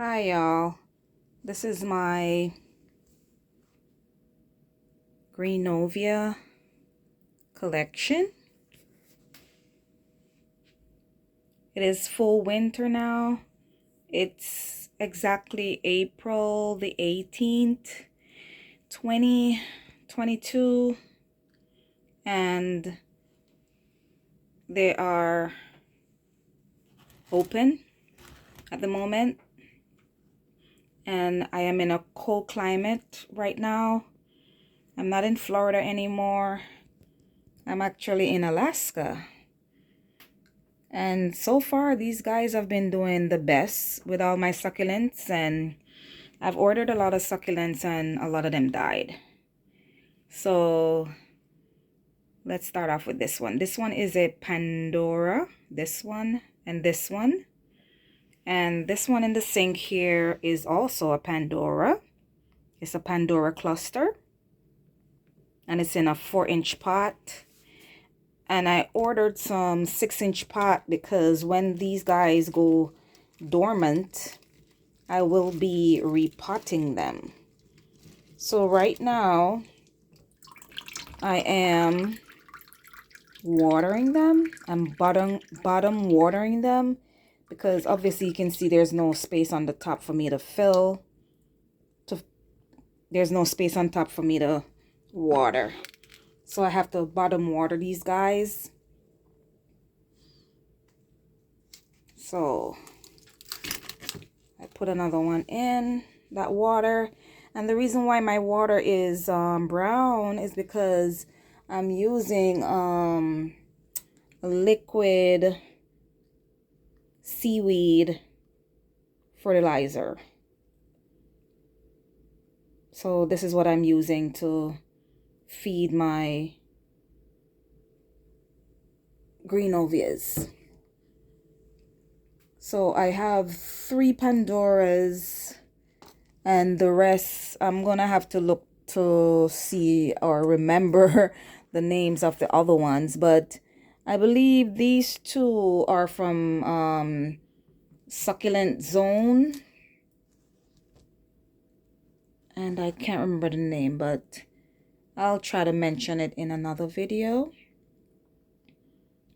Hi y'all, this is my Greenovia collection. It is full winter now. It's exactly April the 18th, 2022, and they are open at the moment. And I am in a cold climate right now. I'm not in Florida anymore. I'm actually in Alaska. And so far, these guys have been doing the best with all my succulents. And I've ordered a lot of succulents and a lot of them died. So let's start off with this one. This one is a Pandora. This one and this one. And this one in the sink here is also a Pandora. It's a Pandora cluster. And it's in a 4-inch pot. And I ordered some 6-inch pot because when these guys go dormant, I will be repotting them. So right now, I am watering them. I'm bottom watering them because obviously you can see there's no space on the top for me to fill. There's no space on top for me to water. So I have to bottom water these guys. So I put another one in that water. And the reason why my water is brown is because I'm using a liquid seaweed fertilizer. So this is what I'm using to feed my Greenovias. So I have 3 Pandoras, and the rest I'm gonna have to look to see or remember the names of the other ones, but I believe these 2 are from Succulent Zone, and I can't remember the name, but I'll try to mention it in another video.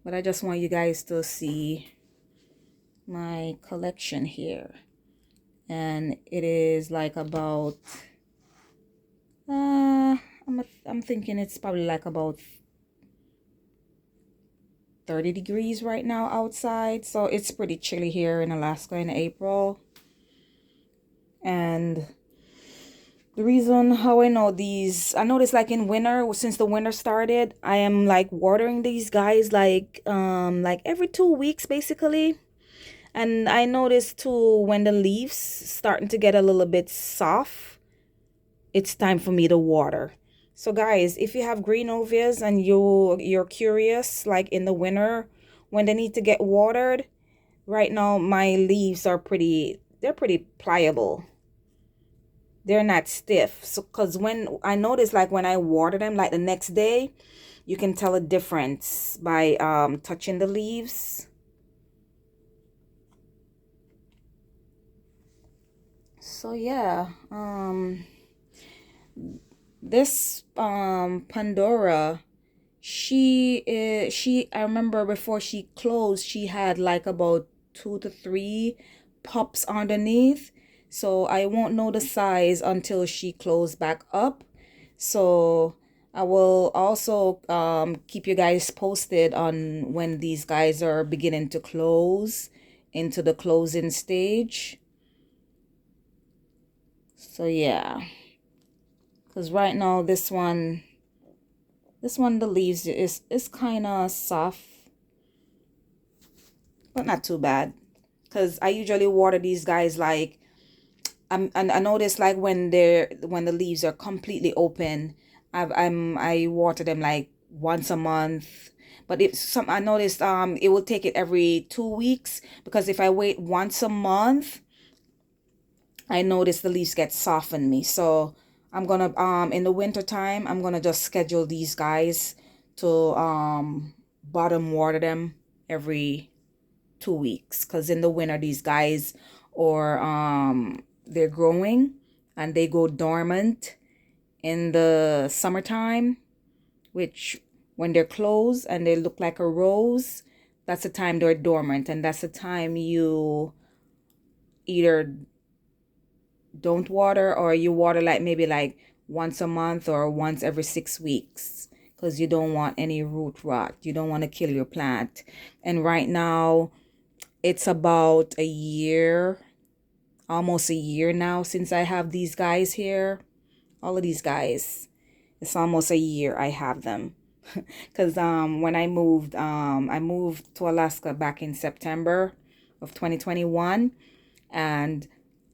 But I just want you guys to see my collection here. And it is like about I'm thinking it's probably like about 30 degrees right now outside, so it's pretty chilly here in Alaska in April. And the reason how I know these, I noticed like in winter, since the winter started, I am like watering these guys like every 2 weeks basically. And I noticed too, when the leaves starting to get a little bit soft, it's time for me to water. So guys, if you have Greenovias and you're curious, like in the winter when they need to get watered, right now my leaves are they're pretty pliable. They're not stiff. So because when I notice, like when I water them, like the next day, you can tell a difference by touching the leaves. So yeah, this Pandora, I remember before she closed, she had like about 2 to 3 pups underneath. So I won't know the size until she closed back up. So I will also keep you guys posted on when these guys are beginning to close into the closing stage. So yeah, because right now this one the leaves is kind of soft, but not too bad. Because I usually water these guys like and I notice like when the leaves are completely open, I water them like once a month. But if some I noticed it will take it every 2 weeks, because if I wait once a month, I notice the leaves get softened me. So I'm gonna in the winter time I'm gonna just schedule these guys to bottom water them every 2 weeks, because in the winter these guys or they're growing and they go dormant in the summertime, which when they're closed and they look like a rose, that's the time they're dormant, and that's the time you either don't water or you water like maybe like once a month or once every 6 weeks, because you don't want any root rot. You don't want to kill your plant. And right now it's about a year, almost a year now since I have these guys here. All of these guys, it's almost a year I have them. Because when I moved to Alaska back in September of 2021, and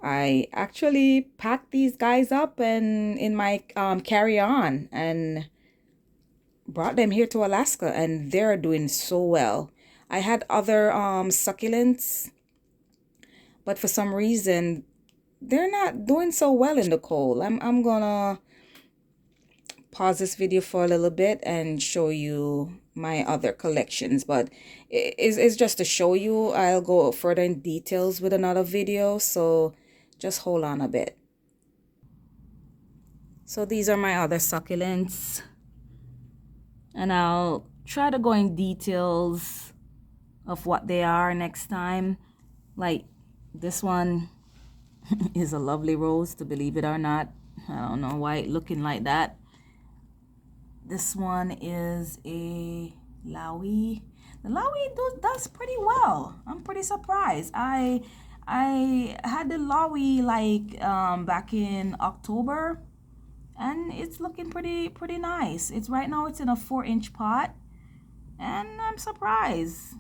I actually packed these guys up and in my carry-on and brought them here to Alaska, and they're doing so well. I had other succulents, but for some reason they're not doing so well in the cold. I'm gonna pause this video for a little bit and show you my other collections, but it's just to show you. I'll go further in details with another video, so just hold on a bit. So these are my other succulents, and I'll try to go in details of what they are next time. Like this one is a lovely rose, to believe it or not. I don't know why it's looking like that. This one is a Laui. The Laui does pretty well. I'm pretty surprised. I had the Laui like back in October, and it's looking pretty nice. It's right now it's in a 4-inch pot, and I'm surprised.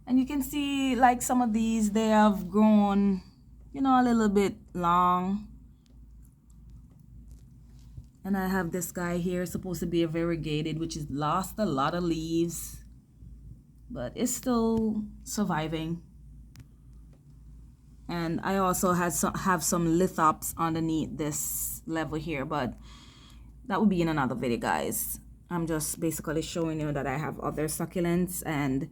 And you can see like some of these, they have grown, you know, a little bit long. And I have this guy here, supposed to be a variegated, which has lost a lot of leaves, but it's still surviving. And I also have some lithops underneath this level here, but that would be in another video, guys. I'm just basically showing you that I have other succulents, and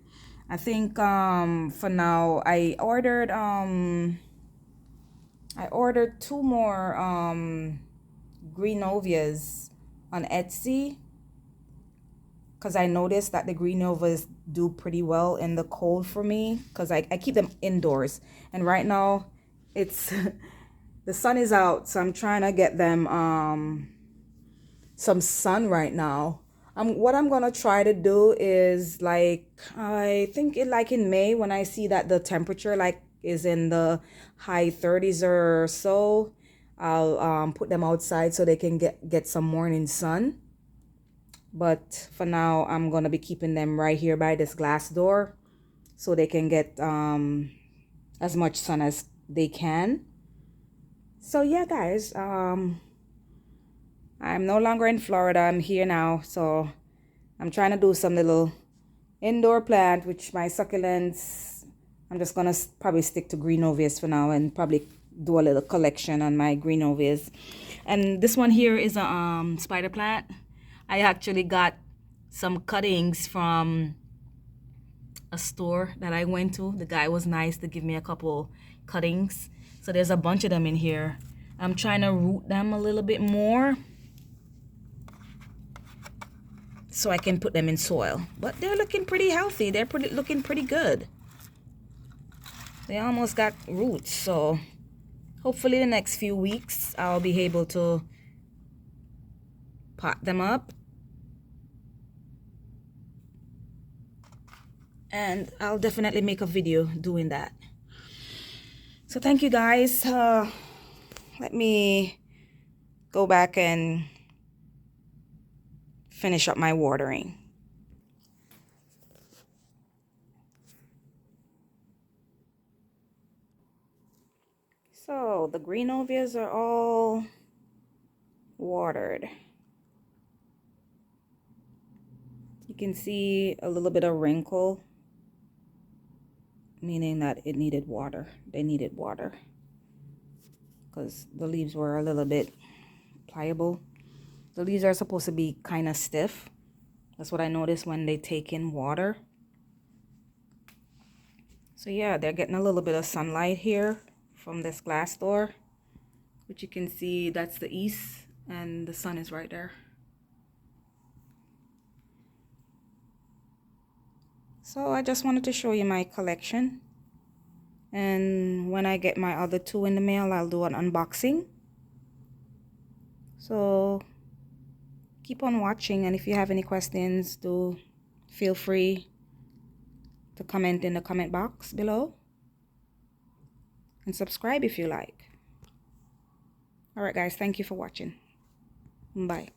I think for now I ordered 2 more Greenovias on Etsy, because I noticed that the Greenovias do pretty well in the cold for me, because I keep them indoors, and right now it's the sun is out, so I'm trying to get them some sun right now. What I'm gonna try to do is, like, I think like in May, when I see that the temperature like is in the high 30s or so, I'll put them outside so they can get some morning sun. But for now, I'm gonna be keeping them right here by this glass door so they can get as much sun as they can. So yeah, guys, I'm no longer in Florida. I'm here now, so I'm trying to do some little indoor plant, which my succulents, I'm just gonna probably stick to Greenovias for now and probably do a little collection on my Greenovias. And this one here is a spider plant. I actually got some cuttings from a store that I went to. The guy was nice to give me a couple cuttings. So there's a bunch of them in here. I'm trying to root them a little bit more so I can put them in soil. But they're looking pretty healthy. They're looking pretty good. They almost got roots, so hopefully the next few weeks I'll be able to pot them up. And I'll definitely make a video doing that. So thank you, guys. Let me go back and finish up my watering. So the Greenovias are all watered. You can see a little bit of wrinkle, meaning that it needed water. They needed water because the leaves were a little bit pliable. The leaves are supposed to be kind of stiff. That's what I noticed when they take in water. So yeah, they're getting a little bit of sunlight here from this glass door, which you can see that's the east and the sun is right there. So I just wanted to show you my collection, and when I get my other two in the mail, I'll do an unboxing. So keep on watching, and if you have any questions, do feel free to comment in the comment box below, and subscribe if you like. Alright guys, thank you for watching. Bye.